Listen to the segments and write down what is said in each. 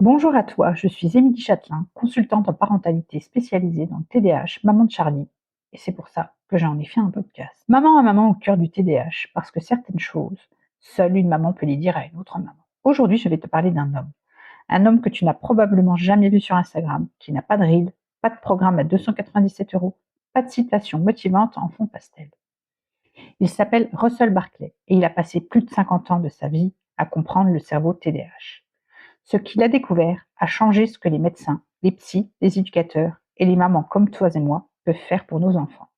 Bonjour à toi, je suis Émilie Châtelain, consultante en parentalité spécialisée dans le TDAH, maman de Charlie, et c'est pour ça que j'en ai fait un podcast. Maman à maman au cœur du TDAH, parce que certaines choses, seule une maman peut les dire à une autre maman. Aujourd'hui, je vais te parler d'un homme. Un homme que tu n'as probablement jamais vu sur Instagram, qui n'a pas de reel, pas de programme à 297 €, pas de citation motivante en fond pastel. Il s'appelle Russell Barkley et il a passé plus de 50 ans de sa vie à comprendre le cerveau TDAH. Ce qu'il a découvert a changé ce que les médecins, les psys, les éducateurs et les mamans comme toi et moi peuvent faire pour nos enfants.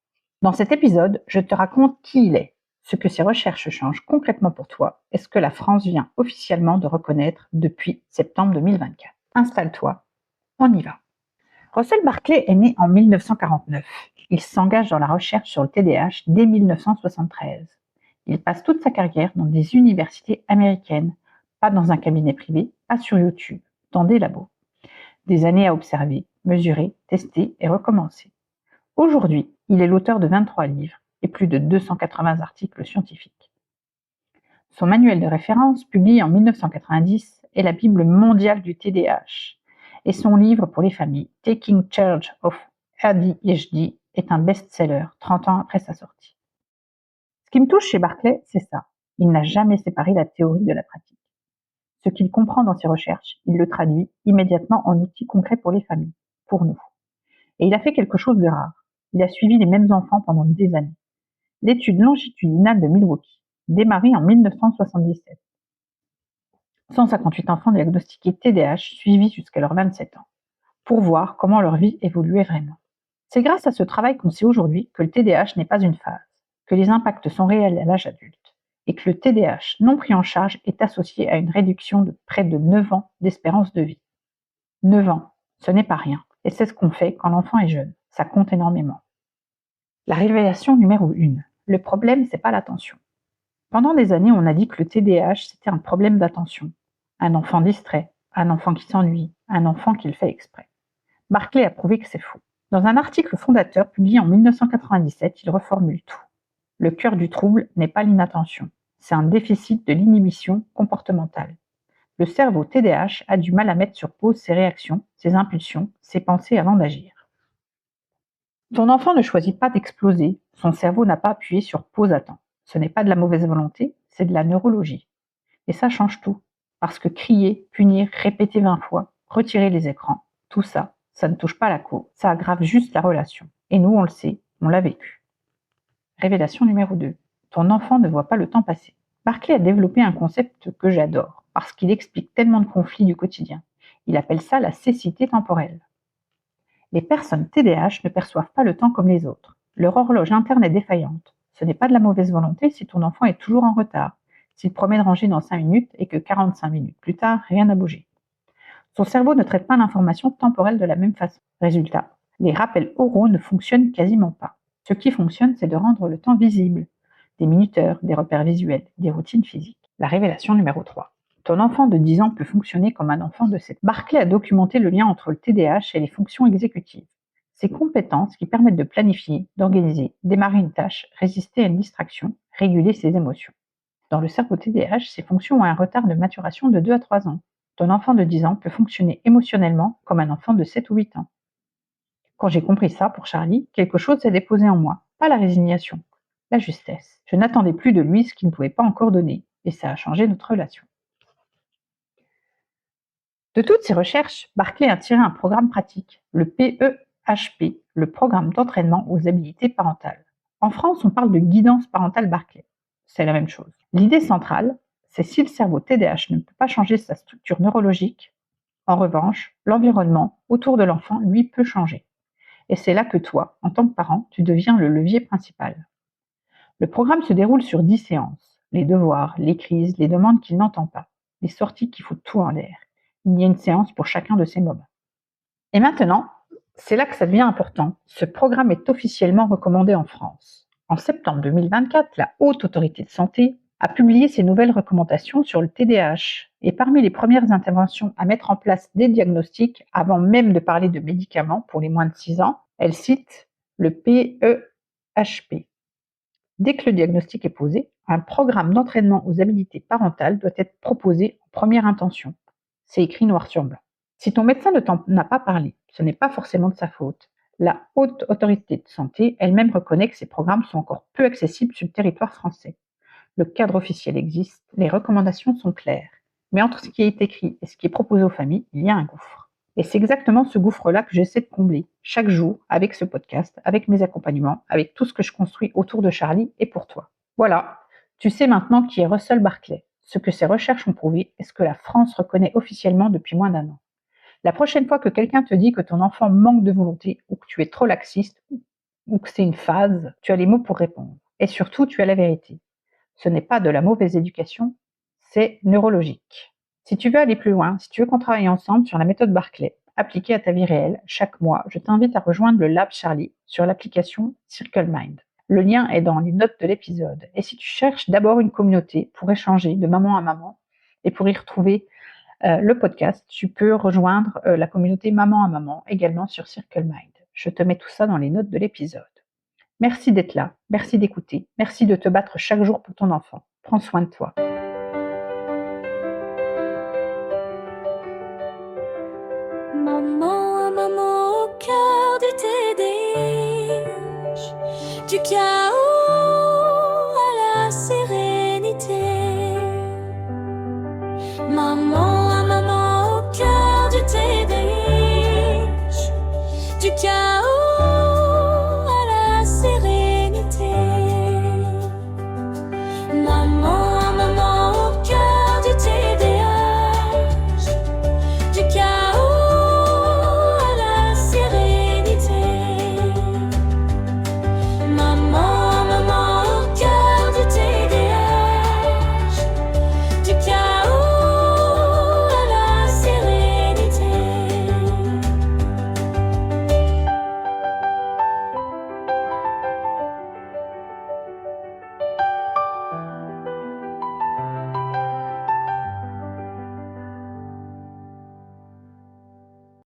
Dans cet épisode, je te raconte qui il est, ce que ses recherches changent concrètement pour toi et ce que la France vient officiellement de reconnaître depuis septembre 2024. Installe-toi, on y va. Russell Barkley est né en 1949. Il s'engage dans la recherche sur le TDAH dès 1973. Il passe toute sa carrière dans des universités américaines, pas dans un cabinet privé, pas sur YouTube, dans des labos. Des années à observer, mesurer, tester et recommencer. Aujourd'hui, il est l'auteur de 23 livres et plus de 280 articles scientifiques. Son manuel de référence, publié en 1990, est la Bible mondiale du TDAH, et son livre pour les familles, Taking Charge of ADHD, est un best-seller 30 ans après sa sortie. Ce qui me touche chez Barkley, c'est ça. Il n'a jamais séparé la théorie de la pratique. Ce qu'il comprend dans ses recherches, il le traduit immédiatement en outils concrets pour les familles, pour nous. Et il a fait quelque chose de rare. Il a suivi les mêmes enfants pendant des années. L'étude longitudinale de Milwaukee, démarrée en 1977. 158 enfants diagnostiqués TDAH suivis jusqu'à leurs 27 ans, pour voir comment leur vie évoluait vraiment. C'est grâce à ce travail qu'on sait aujourd'hui que le TDAH n'est pas une phase, que les impacts sont réels à l'âge adulte, et que le TDAH non pris en charge est associé à une réduction de près de 9 ans d'espérance de vie. 9 ans, ce n'est pas rien, et c'est ce qu'on fait quand l'enfant est jeune, ça compte énormément. La révélation numéro 1, le problème c'est pas l'attention. Pendant des années, on a dit que le TDAH c'était un problème d'attention. Un enfant distrait, un enfant qui s'ennuie, un enfant qui le fait exprès. Barkley a prouvé que c'est faux. Dans un article fondateur publié en 1997, il reformule tout. Le cœur du trouble n'est pas l'inattention, c'est un déficit de l'inhibition comportementale. Le cerveau TDAH a du mal à mettre sur pause ses réactions, ses impulsions, ses pensées avant d'agir. Ton enfant ne choisit pas d'exploser, son cerveau n'a pas appuyé sur pause à temps. Ce n'est pas de la mauvaise volonté, c'est de la neurologie. Et ça change tout, parce que crier, punir, répéter 20 fois, retirer les écrans, tout ça, ça ne touche pas la cause, ça aggrave juste la relation. Et nous, on le sait, on l'a vécu. Révélation numéro 2. Ton enfant ne voit pas le temps passer. Barkley a développé un concept que j'adore, parce qu'il explique tellement de conflits du quotidien. Il appelle ça la cécité temporelle. Les personnes TDAH ne perçoivent pas le temps comme les autres. Leur horloge interne est défaillante. Ce n'est pas de la mauvaise volonté si ton enfant est toujours en retard, s'il promet de ranger dans 5 minutes et que 45 minutes plus tard, rien n'a bougé. Son cerveau ne traite pas l'information temporelle de la même façon. Résultat, les rappels oraux ne fonctionnent quasiment pas. Ce qui fonctionne, c'est de rendre le temps visible. Des minuteurs, des repères visuels, des routines physiques. La révélation numéro 3. Ton enfant de 10 ans peut fonctionner comme un enfant de 7 ans. Barkley a documenté le lien entre le TDAH et les fonctions exécutives. Ces compétences qui permettent de planifier, d'organiser, démarrer une tâche, résister à une distraction, réguler ses émotions. Dans le cerveau TDAH, ces fonctions ont un retard de maturation de 2 à 3 ans. Ton enfant de 10 ans peut fonctionner émotionnellement comme un enfant de 7 ou 8 ans. Quand j'ai compris ça pour Charlie, quelque chose s'est déposé en moi. Pas la résignation, la justesse. Je n'attendais plus de lui ce qu'il ne pouvait pas encore donner, et ça a changé notre relation. De toutes ces recherches, Barkley a tiré un programme pratique, le PEHP, le programme d'entraînement aux habilités parentales. En France, on parle de guidance parentale Barkley. C'est la même chose. L'idée centrale, c'est si le cerveau TDAH ne peut pas changer sa structure neurologique, en revanche, l'environnement autour de l'enfant, lui, peut changer. Et c'est là que toi, en tant que parent, tu deviens le levier principal. Le programme se déroule sur 10 séances. Les devoirs, les crises, les demandes qu'il n'entend pas, les sorties qui foutent tout en l'air. Il y a une séance pour chacun de ces moments. Et maintenant, c'est là que ça devient important. Ce programme est officiellement recommandé en France. En septembre 2024, la Haute Autorité de Santé a publié ses nouvelles recommandations sur le TDAH. Et parmi les premières interventions à mettre en place des diagnostics, avant même de parler de médicaments pour les moins de 6 ans, elle cite le PEHP. Dès que le diagnostic est posé, un programme d'entraînement aux habilités parentales doit être proposé en première intention. C'est écrit noir sur blanc. Si ton médecin ne t'en a pas parlé, ce n'est pas forcément de sa faute. La Haute Autorité de Santé elle-même reconnaît que ces programmes sont encore peu accessibles sur le territoire français. Le cadre officiel existe, les recommandations sont claires. Mais entre ce qui est écrit et ce qui est proposé aux familles, il y a un gouffre. Et c'est exactement ce gouffre-là que j'essaie de combler, chaque jour, avec ce podcast, avec mes accompagnements, avec tout ce que je construis autour de Charlie et pour toi. Voilà, tu sais maintenant qui est Russell Barclay, ce que ses recherches ont prouvé et ce que la France reconnaît officiellement depuis moins d'1 an. La prochaine fois que quelqu'un te dit que ton enfant manque de volonté, ou que tu es trop laxiste, ou que c'est une phase, tu as les mots pour répondre. Et surtout, tu as la vérité. Ce n'est pas de la mauvaise éducation, c'est neurologique. Si tu veux aller plus loin, si tu veux qu'on travaille ensemble sur la méthode Barclay, appliquée à ta vie réelle, chaque mois, je t'invite à rejoindre le Lab Charlie sur l'application Circle Mind. Le lien est dans les notes de l'épisode. Et si tu cherches d'abord une communauté pour échanger de maman à maman et pour y retrouver le podcast, tu peux rejoindre la communauté maman à maman également sur Circle Mind. Je te mets tout ça dans les notes de l'épisode. Merci d'être là, merci d'écouter, merci de te battre chaque jour pour ton enfant. Prends soin de toi. Maman, maman au cœur du TDH, du cœur